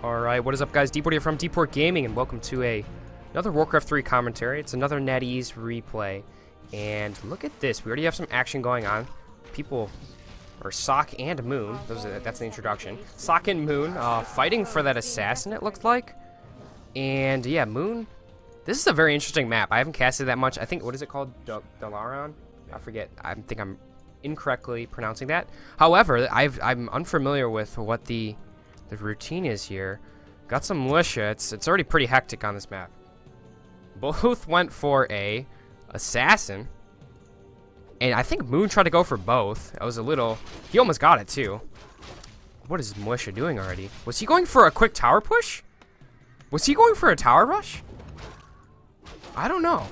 Alright, what is up guys? DPort here from DPortGaming, and welcome to another Warcraft 3 commentary. It's another NetEase replay. And look at this, we already have some action going on. People, or SoK and Moon, that's the introduction. SoK and Moon fighting for that assassin, it looks like. And yeah, Moon, this is a very interesting map. I haven't casted that much. I think, what is it called? Dalaran? I forget. I think I'm incorrectly pronouncing that. However, I'm unfamiliar with what the routine is here. Got some militia. It's already pretty hectic on this map. Both went for a assassin, and I think Moon tried to go for both. I was a little. He almost got it too. What is militia doing already? Was he going for a quick tower push? Was he going for a tower rush? I don't know.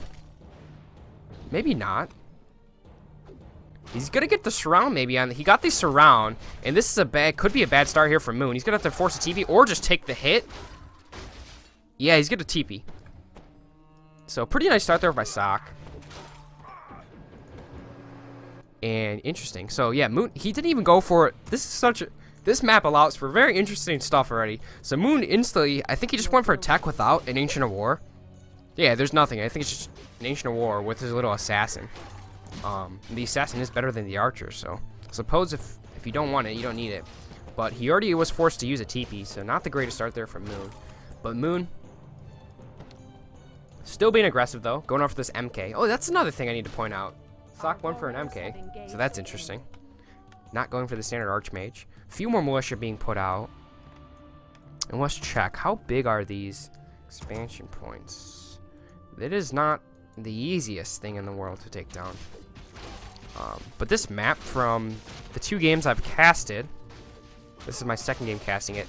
Maybe not. He's gonna get the surround maybe on. He got the surround, and this is could be a bad start here for Moon. He's gonna have to force a TP or just take the hit. Yeah, he's gonna TP. So pretty nice start there by SoK. And interesting. So yeah, Moon. He didn't even go for it. This map allows for very interesting stuff already. So Moon instantly, I think he just went for attack without an Ancient of War. Yeah, there's nothing. I think it's just an Ancient of War with his little assassin. The assassin is better than the archer, so suppose if you don't want it, you don't need it. But he already was forced to use a TP, so not the greatest start there from Moon. But Moon still being aggressive though, going off this MK. Oh, that's another thing I need to point out. SoK went for an MK, so that's interesting. Not going for the standard Archmage. A few more militia being put out. And let's check, how big are these expansion points? It is not the easiest thing in the world to take down. But this map, from the 2 games I've casted, this is my second game casting it,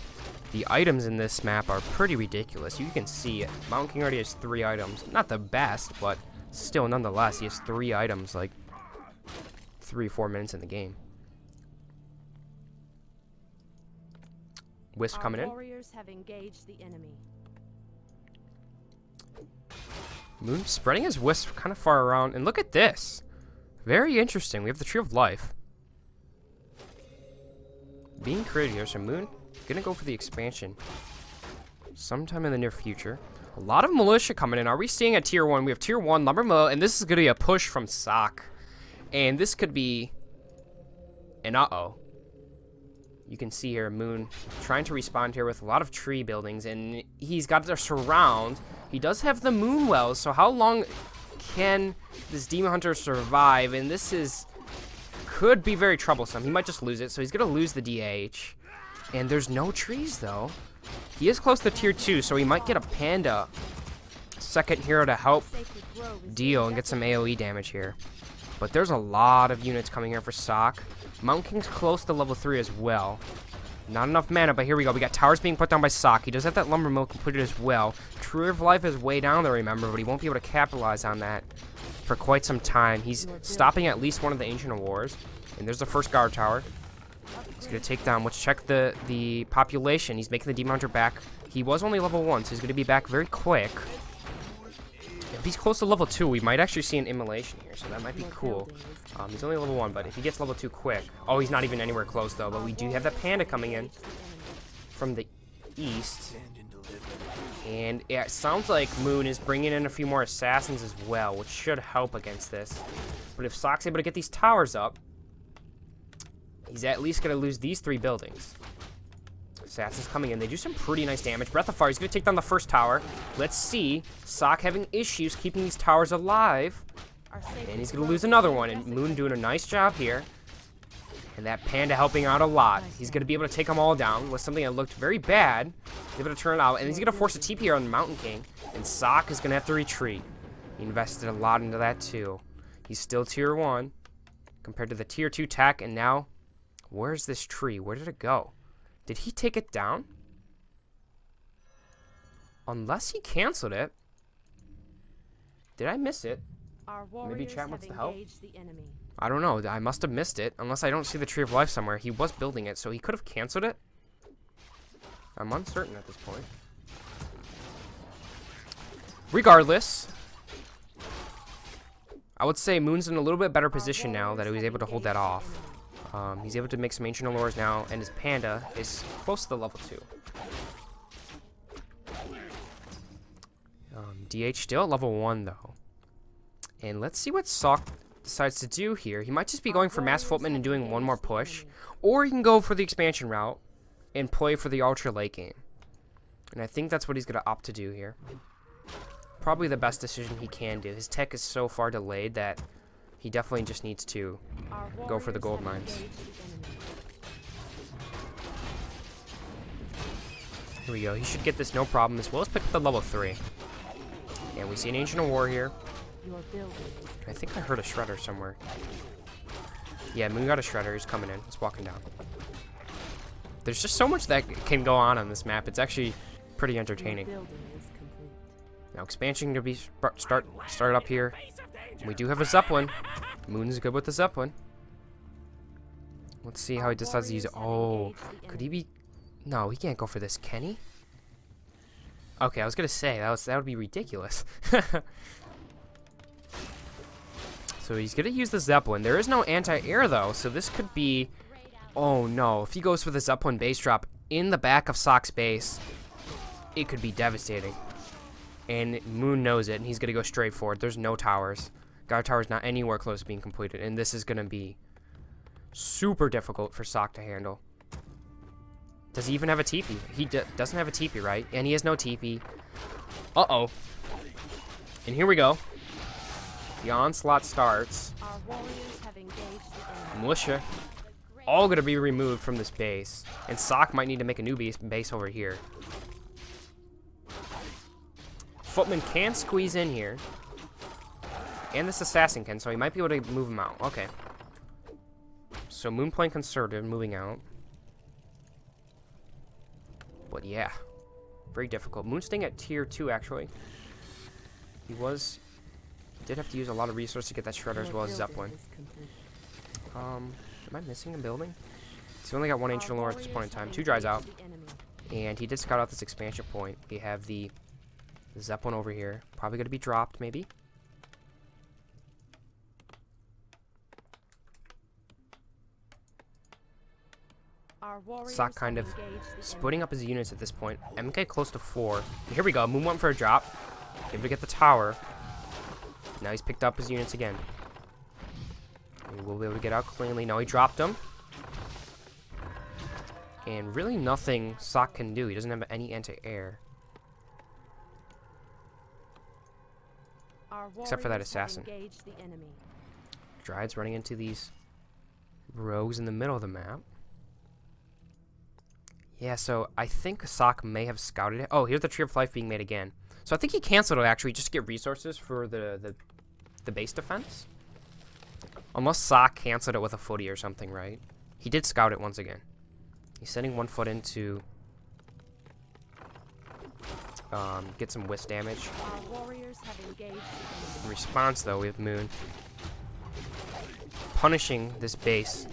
the items in this map are pretty ridiculous. You can see it. Mountain King already has 3 items. Not the best, but still nonetheless, he has 3 items like 3-4 minutes in the game. Wisp coming in. Warriors have engaged the enemy. Moon spreading his wisp kind of far around, and look at this. Very interesting. We have the Tree of Life being created here. So Moon gonna go for the expansion sometime in the near future. A lot of militia coming in. Are we seeing a tier 1? We have tier 1 lumber mill, and this is gonna be a push from SoK, and this could be an you can see here Moon trying to respond here with a lot of tree buildings, and he's got the surround. He does have the moon wells, so how long can this demon hunter survive? And this could be very troublesome. He might just lose it, so he's gonna lose the DH. And there's no trees though. He is close to tier 2, so he might get a panda second hero to help deal and get some AoE damage here. But there's a lot of units coming here for SoK. Mountain King's close to level 3 as well. Not enough mana, but here we go. We got towers being put down by SoK. He does have that lumber mill completed as well. Tree of Life is way down there, remember, but he won't be able to capitalize on that for quite some time. He's stopping at least one of the Ancient of Wars. And there's the first guard tower. He's going to take down. Let's check the population. He's making the Demon Hunter back. He was only level 1, so he's going to be back very quick. If he's close to level 2, we might actually see an immolation here, so that might be cool. He's only level 1, but if he gets level 2 quick... Oh, he's not even anywhere close, though, but we do have that panda coming in from the east. And yeah, it sounds like Moon is bringing in a few more assassins as well, which should help against this. But if SoK's able to get these towers up, he's at least going to lose these 3 buildings. Assassins coming in. They do some pretty nice damage. Breath of Fire. He's going to take down the first tower. Let's see. SoK having issues keeping these towers alive. And he's going to lose another one. And Moon doing a nice job here. And that panda helping out a lot. He's going to be able to take them all down with something that looked very bad. He's able to turn it out. And he's going to force a TP here on the Mountain King. And SoK is going to have to retreat. He invested a lot into that too. He's still tier 1 compared to the tier 2 tech. And now, where's this tree? Where did it go? Did he take it down? Unless he canceled it. Did I miss it? Maybe chat wants to help? I don't know. I must have missed it. Unless I don't see the Tree of Life somewhere. He was building it, so he could have canceled it. I'm uncertain at this point. Regardless, I would say Moon's in a little bit better position now that he was able to hold that off. He's able to make some Ancient Allures now, and his panda is close to the level 2. DH still at level 1, though. And let's see what SoK decides to do here. He might just be going for Mass Footman and doing one more push. Or he can go for the expansion route and play for the ultra late game. And I think that's what he's going to opt to do here. Probably the best decision he can do. His tech is so far delayed that he definitely just needs to go for the gold mines. Here we go. He should get this no problem, as well as pick up the level 3. And we see an Ancient of War here. I think I heard a Shredder somewhere. Yeah, Moon got a Shredder. He's coming in. He's walking down. There's just so much that can go on this map. It's actually pretty entertaining. Now expansion to be start up here. We do have a Zeppelin. Moon's good with the Zeppelin. Let's see how he decides to use it. Oh, could he be? No, he can't go for this, can he? Okay, I was gonna say that would be ridiculous. So he's gonna use the Zeppelin. There is no anti-air though, so this could be. Oh no! If he goes for the Zeppelin base drop in the back of SoK's base, it could be devastating. And Moon knows it, and he's gonna go straight for it. There's no towers. Guard tower's not anywhere close to being completed, and this is gonna be super difficult for SoK to handle. Does he even have a TP? He doesn't have a TP, right? And he has no TP. Uh-oh. And here we go. The onslaught starts. Militia. All going to be removed from this base. And SoK might need to make a new base over here. Footman can squeeze in here. And this assassin can, so he might be able to move him out. Okay. So Moon playing conservative, moving out. But yeah, very difficult. Moon staying at tier 2, actually. He did have to use a lot of resources to get that Shredder as well as Zeppelin. Am I missing a building? He's only got one Ancient Lore at this point in time. 2 dries out. And he did scout out this expansion point. We have the Zeppelin over here. Probably going to be dropped, maybe. SoK kind of splitting up his units at this point. MK close to 4. And here we go. Moon went for a drop. Able to get the tower. Now he's picked up his units again. And we'll be able to get out cleanly. No, he dropped them. And really nothing SoK can do. He doesn't have any anti-air. Except for that assassin. Dryad's running into these rogues in the middle of the map. Yeah, so I think SoK may have scouted it. Oh, here's the Tree of Life being made again. So I think he canceled it, actually, just to get resources for the base defense. Unless SoK canceled it with a footy or something, right? He did scout it once again. He's sending 1 foot in to get some wisp damage. In response, though, we have Moon punishing this base.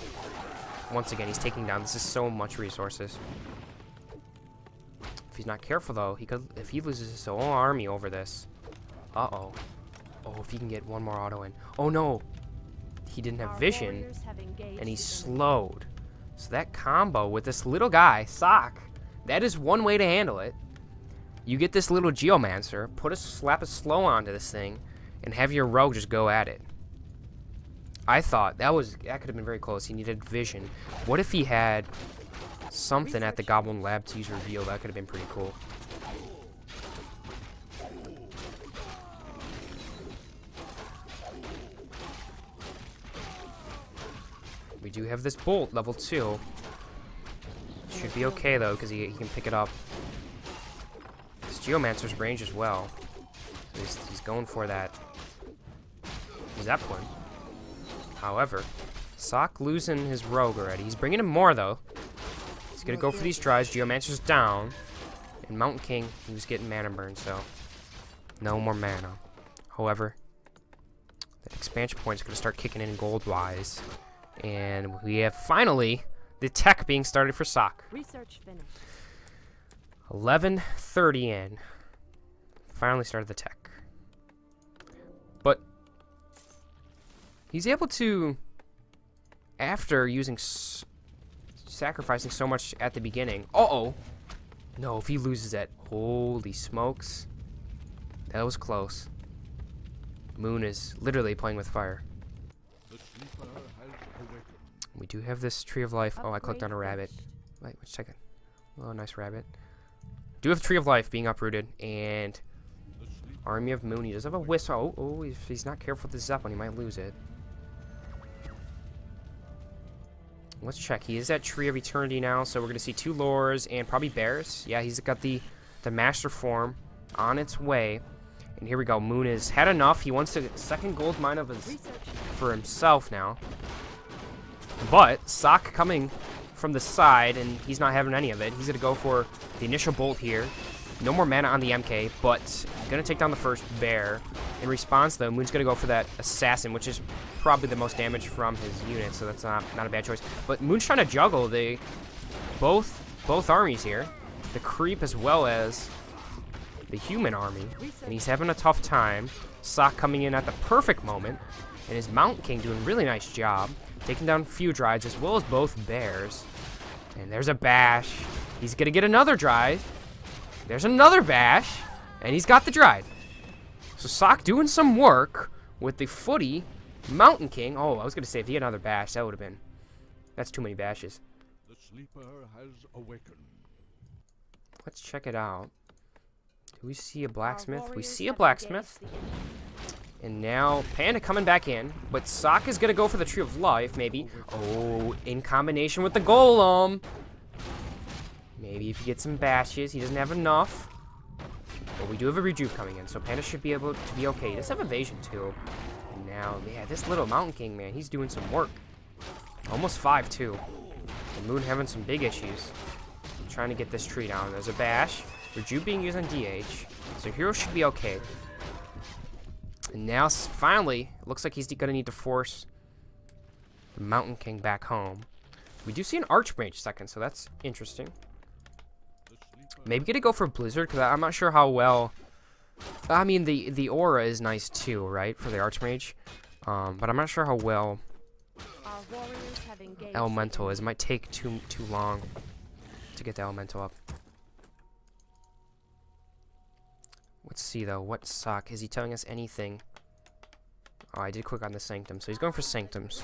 Once again, he's taking down. This is so much resources. If he's not careful, though, he could. If he loses his whole army over this. Uh-oh. Oh, if he can get one more auto in. Oh, no. He didn't have vision, and he's slowed. So that combo with this little guy, SoK, that is one way to handle it. You get this little Geomancer, slap a slow onto this thing, and have your rogue just go at it. I thought that could have been very close. He needed vision. What if he had something at the Goblin Lab to use reveal? That could have been pretty cool. We do have this bolt, level 2. Should be okay though, because he can pick it up. This Geomancer's range as well. He's going for that Zeppelin. However, SoK losing his rogue already. He's bringing in more, though. He's going to go for these tries. Geomancer's down. And Mountain King, he was getting mana burn, so no more mana. However, that expansion point is going to start kicking in gold-wise. And we have, finally, the tech being started for SoK. Research finished. 11:30 in. Finally started the tech. But he's able to, after using sacrificing so much at the beginning. Uh-oh. No, if he loses that, holy smokes. That was close. Moon is literally playing with fire. We do have this Tree of Life. Oh, I clicked on a rabbit. Wait a second. Oh, nice rabbit. Do have Tree of Life being uprooted, and Army of Moon. He does have a Wisp. Oh, if he's not careful with the Zeppelin, he might lose it. Let's check. He is at Tree of Eternity now, so we're going to see 2 lures and probably bears. Yeah, he's got the Master Form on its way. And here we go. Moon has had enough. He wants the second gold mine of his for himself now. But SoK coming from the side, and he's not having any of it. He's going to go for the initial bolt here. No more mana on the MK, but going to take down the first bear. In response, though, Moon's going to go for that assassin, which is probably the most damage from his unit, so that's not a bad choice. But Moon's trying to juggle both armies here, the creep as well as the human army, and he's having a tough time. SoK coming in at the perfect moment, and his Mountain King doing a really nice job, taking down a few drives as well as both bears. And there's a bash. He's going to get another drive. There's another bash, and he's got the drive. So SoK doing some work with the footy Mountain King. Oh, I was going to say if he had another bash, that would have been... That's too many bashes. The sleeper has awakened. Let's check it out. Do we see a blacksmith? We see a blacksmith. And now Panda coming back in. But SoK is going to go for the Tree of Life, maybe. Oh, in combination with the Golem. Maybe if he gets some bashes. He doesn't have enough. But we do have a Rejuve coming in. So Panda should be able to be okay. He does have evasion too. And now, yeah, this little Mountain King, man, he's doing some work. Almost 5 too. And Moon having some big issues. Trying to get this tree down. There's a bash. Rejuve being used on DH. So Hero should be okay. And now, finally, it looks like he's going to need to force the Mountain King back home. We do see an Archmage second, so that's interesting. Maybe going to go for Blizzard, because I'm not sure how well... I mean, the aura is nice too, right, for the Archmage. But I'm not sure how well Elemental is. It might take too long to get the Elemental up. Let's see, though. What SoK? Is he telling us anything? Oh, I did click on the Sanctum, so he's going for Sanctums.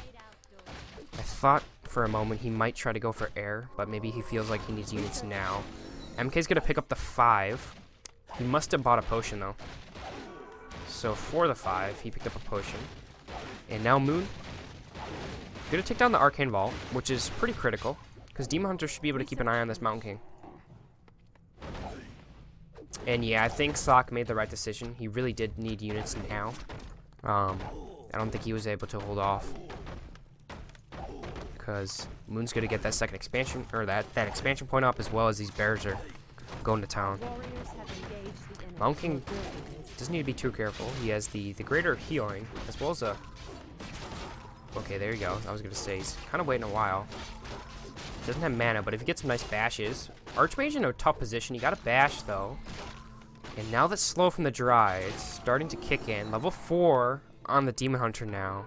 I thought for a moment he might try to go for air, but maybe he feels like he needs units now. MK's going to pick up the 5. He must have bought a potion, though. So for the 5, he picked up a potion. And now Moon. Going to take down the Arcane Vault, which is pretty critical, because Demon Hunter should be able to keep an eye on this Mountain King. And yeah, I think SoK made the right decision. He really did need units now. I don't think he was able to hold off, because Moon's going to get that second expansion, or that expansion point up, as well as these bears are going to town. Mountain King doesn't need to be too careful. He has the greater healing, as well as a... Okay, there you go. I was going to say, he's kind of waiting a while. Doesn't have mana, but if he gets some nice bashes... Archmage in a tough position. He got a bash, though. And now that slow from the dry, it's starting to kick in. Level 4 on the Demon Hunter now.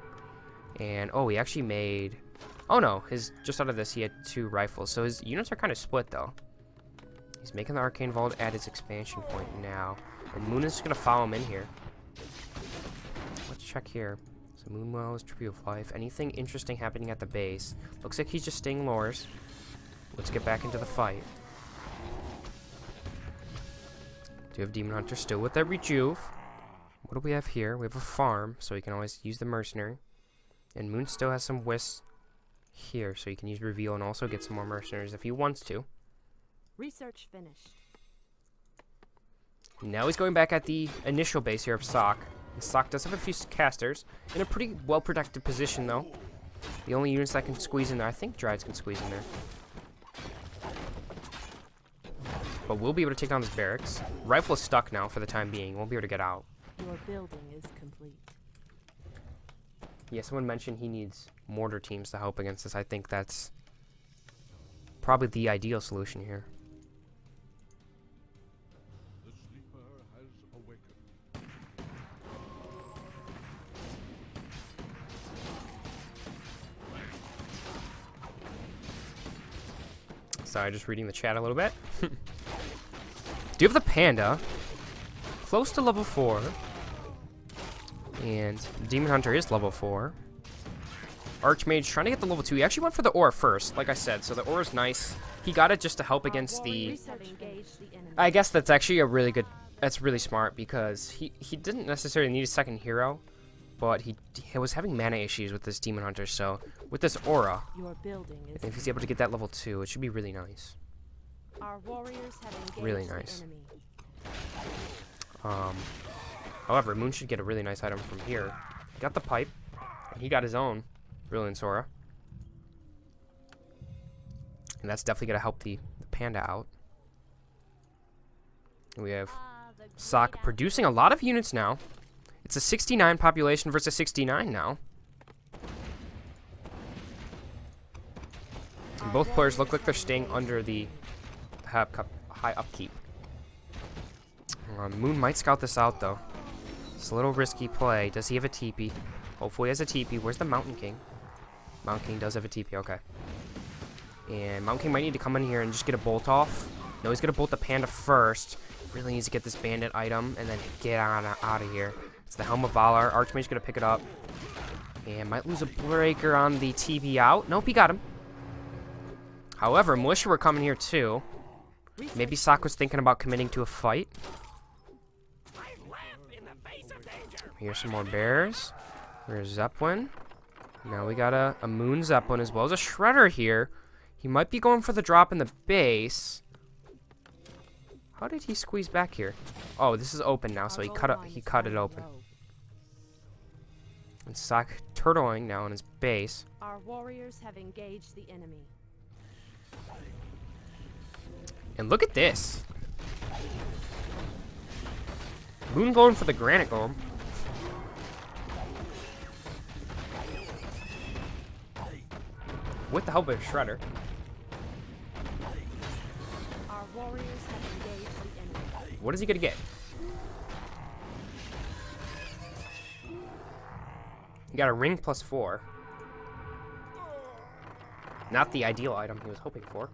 And, oh, he actually made... Oh, no. Just out of this, he had 2 rifles. So his units are kind of split, though. He's making the Arcane Vault at his expansion point now. And Moon is going to follow him in here. Let's check here. So Moonwell's Tree of Life. Anything interesting happening at the base? Looks like he's just staying lures. Let's get back into the fight. Do have Demon Hunter still with that Rejuve. What do we have here? We have a farm, so he can always use the Mercenary. And Moon still has some Wisps here, so he can use Reveal and also get some more Mercenaries if he wants to. Research finished. Now he's going back at the initial base here of SoK. And SoK does have a few casters. In a pretty well-protected position, though. The only units that can squeeze in there, I think Dryades can squeeze in there. But we'll be able to take down this barracks. Rifle is stuck now for the time being. Won't be able to get out. Your building is complete. Yeah, someone mentioned he needs mortar teams to help against this. I think that's probably the ideal solution here. The sleeper has awakened. Sorry, just reading the chat a little bit. Do you have the Panda? close to level 4. And Demon Hunter is level 4. Archmage trying to get the level 2. He actually went for the aura first, like I said, so the aura's nice. He got it just to help against the... I guess that's actually a really good... That's really smart, because he didn't necessarily need a second hero, but he was having mana issues with this Demon Hunter, so with this aura, if he's able to get that level 2, it should be really nice. Our warriors have engaged Really the nice. enemy. However, Moon should get a really nice item from here. He got the pipe, and he got his own Brilliant Sora. And that's definitely going to help the panda out. We have SoK producing a lot of units now. It's a 69 population versus 69 now. And both players look like they're staying under the high upkeep. Moon might scout this out, though. It's a little risky play. Does he have a TP? Hopefully he has a TP. Where's the Mountain King? Mountain King does have a TP, okay. And Mountain King might need to come in here and just get a bolt off. No, he's going to bolt the panda first. Really needs to get this bandit item and then get out of here. It's the Helm of Valor. Archmage's going to pick it up. And might lose a breaker on the TP out. Nope, he got him. However, Militia were coming here too. Maybe SoK was thinking about committing to a fight. Here's some more bears. Here's Zeppelin. Now we got a Moon Zeppelin as well as a Shredder here. He might be going for the drop in the base. How did he squeeze back here? Oh, this is open now, so he cut it open. And SoK turtling now on his base. Our warriors have engaged the enemy. And look at this. Moon going for the Granite Golem. With the help of Shredder. Our warriors have engaged the enemy. What is he gonna get? He got a ring plus 4. Not the ideal item he was hoping for.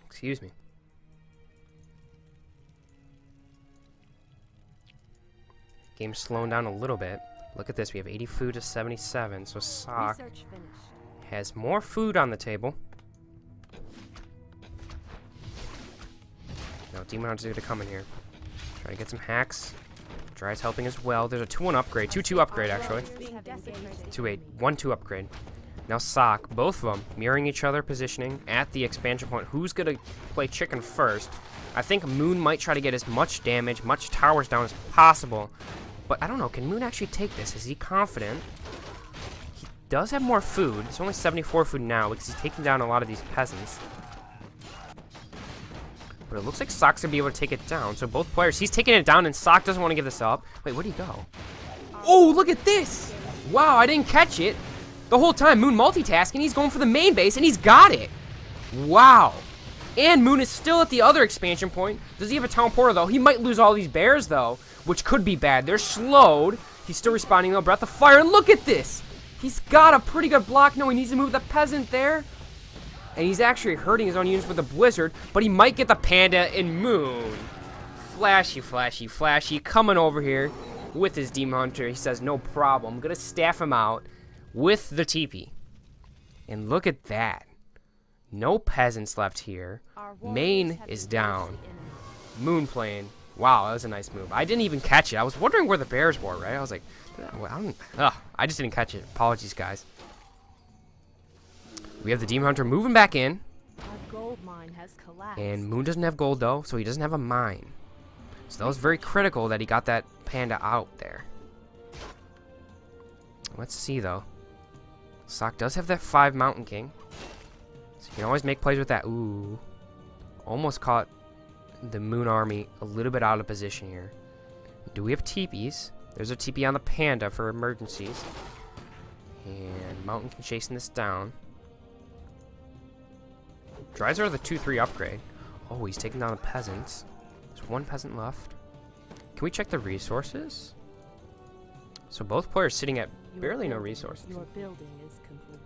Excuse me. Game's slowing down a little bit. Look at this. We have 80 food to 77. So SoK Research finished. has more food on the table. Now Demon Hunter's going to come in here. Try to get some hacks. Dry's helping as well. There's a 2-1 upgrade. 2-2 upgrade, actually. 2-8. 1-2 upgrade. Now SoK, both of them, mirroring each other, positioning at the expansion point. Who's going to play chicken first? I think Moon might try to get as much damage, much towers down as possible. But I don't know, can Moon actually take this? Is he confident? He does have more food. It's only 74 food now because he's taking down a lot of these peasants. But it looks like SoK's going to be able to take it down. So both players, he's taking it down and SoK doesn't want to give this up. Wait, where'd he go? Oh, look at this! Wow, I didn't catch it. The whole time, Moon multitasking, he's going for the main base, and he's got it. Wow. And Moon is still at the other expansion point. Does he have a town portal, though? He might lose all these bears, though, which could be bad. They're slowed. He's still responding, though. Breath of Fire, and look at this. He's got a pretty good block. No, he needs to move the peasant there. And he's actually hurting his own units with the Blizzard, but he might get the Panda and Moon. Flashy, flashy, flashy. Coming over here with his Demon Hunter. He says, no problem. I'm going to staff him out with the TP. And look at that. No peasants left here. Main is down. Moon playing. Wow, that was a nice move. I didn't even catch it. I was wondering where the bears were, right? I was like, I just didn't catch it. Apologies, guys. We have the Demon Hunter moving back in. Our gold mine has collapsed. And Moon doesn't have gold, though, so he doesn't have a mine. So that was very critical that he got that panda out there. Let's see, though. SoK does have that 5 Mountain King. So you can always make plays with that. Ooh. Almost caught the Moon Army a little bit out of position here. Do we have TPs? There's a TP on the panda for emergencies. And Mountain King chasing this down. Dries are the 2-3 upgrade. Oh, he's taking down the peasants. There's 1 peasant left. Can we check the resources? So both players sitting at barely no resources. Your building is complete.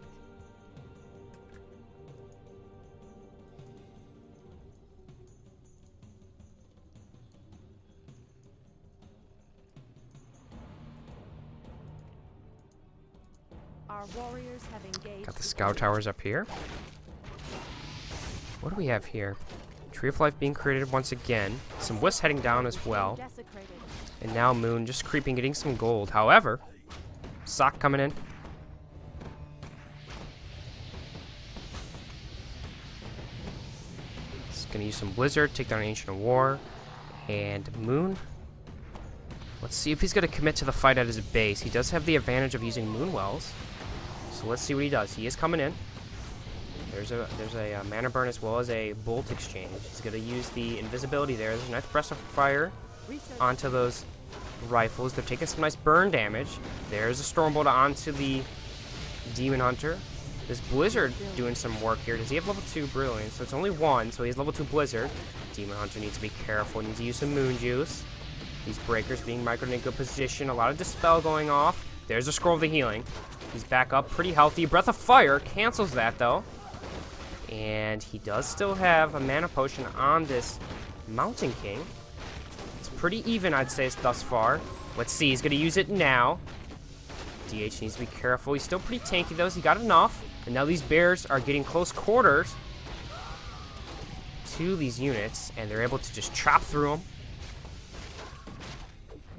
Our warriors have engaged Got the scout towers up here. What do we have here? Tree of Life being created once again. Some wisps heading down as well. desecrated. And now Moon just creeping, getting some gold. However, SoK coming in. It's gonna use some Blizzard, take down Ancient of War. And Moon. Let's see if he's gonna commit to the fight at his base. He does have the advantage of using Moon Wells. So let's see what he does. He is coming in. There's a mana burn as well as a bolt exchange. He's gonna use the invisibility there. There's a nice breath of fire onto those rifles. They're taking some nice burn damage. There's a Stormbolt onto the Demon Hunter. This Blizzard doing some work here. Does he have level 2 Brilliance? So it's only one, so he has level 2 Blizzard. Demon Hunter needs to be careful. He needs to use some Moon Juice. These breakers being microed in a good position. A lot of Dispel going off. There's a Scroll of the Healing. He's back up pretty healthy. Breath of Fire cancels that though. And he does still have a mana potion on this Mountain King. It's pretty even, I'd say, thus far. Let's see, he's going to use it now. DH needs to be careful. He's still pretty tanky, though. He got enough. And now these bears are getting close quarters to these units, and they're able to just chop through them.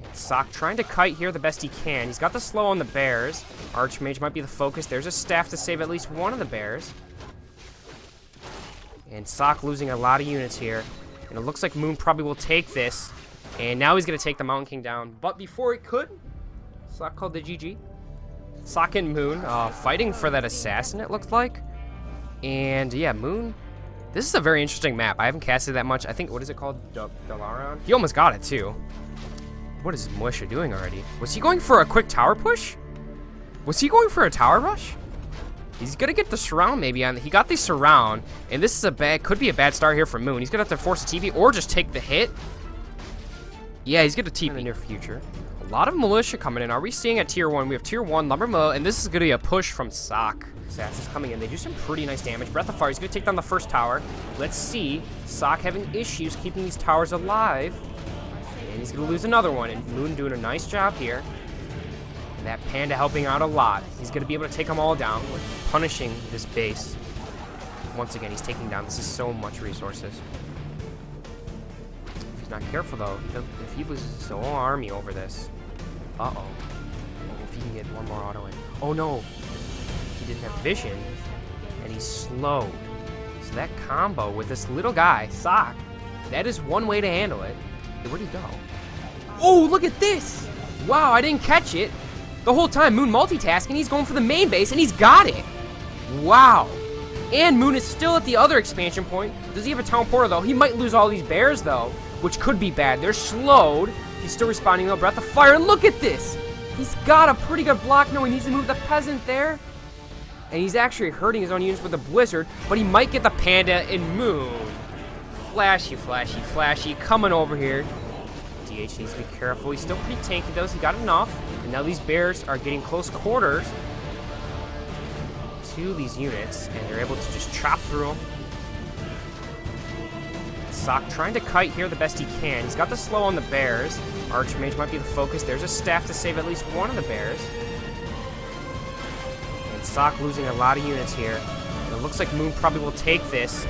And SoK trying to kite here the best he can. He's got the slow on the bears. Archmage might be the focus. There's a staff to save at least one of the bears. And SoK losing a lot of units here. And it looks like Moon probably will take this. And now he's going to take the Mountain King down. But before he could, SoK called the GG. SoK and Moon fighting for that assassin, it looked like. And yeah, Moon. This is a very interesting map. I haven't casted that much. I think, what is it called? Dalaran? He almost got it too. What is Militia doing already? Was he going for a quick tower push? Was he going for a tower rush? He's gonna get the surround maybe on. He got the surround, and this is could be a bad start here for Moon. He's gonna have to force a TP or just take the hit. Yeah, he's gonna TP in the near future. A lot of militia coming in. Are we seeing at tier 1? We have tier 1 lumber mill, and this is gonna be a push from SoK. Assassins coming in. They do some pretty nice damage. Breath of Fire. He's gonna take down the first tower. Let's see. SoK having issues keeping these towers alive, and he's gonna lose another one. And Moon doing a nice job here. And that Panda helping out a lot. He's going to be able to take them all down, punishing this base. Once again, he's taking down. This is so much resources. If he's not careful, though, if he loses his whole army over this. Uh-oh. Oh, if he can get one more auto in. Oh, no. He didn't have vision, and he's slowed. So that combo with this little guy, SoK, that is one way to handle it. Hey, where'd he go? Oh, look at this! Wow, I didn't catch it. The whole time, Moon multitasking, he's going for the main base, and he's got it! Wow! And Moon is still at the other expansion point. Does he have a town portal, though? He might lose all these bears, though, which could be bad. They're slowed. He's still responding, though. Breath of Fire, and look at this! He's got a pretty good block. No, he needs to move the peasant there. And he's actually hurting his own units with a Blizzard, but he might get the Panda and Moon. Flashy, flashy, flashy, coming over here. DH needs to be careful. He's still pretty tanky, though, so he got enough. And now these bears are getting close quarters to these units, and they're able to just chop through them. SoK trying to kite here the best he can. He's got the slow on the bears. Archmage might be the focus. There's a staff to save at least one of the bears. And SoK losing a lot of units here. And it looks like Moon probably will take this.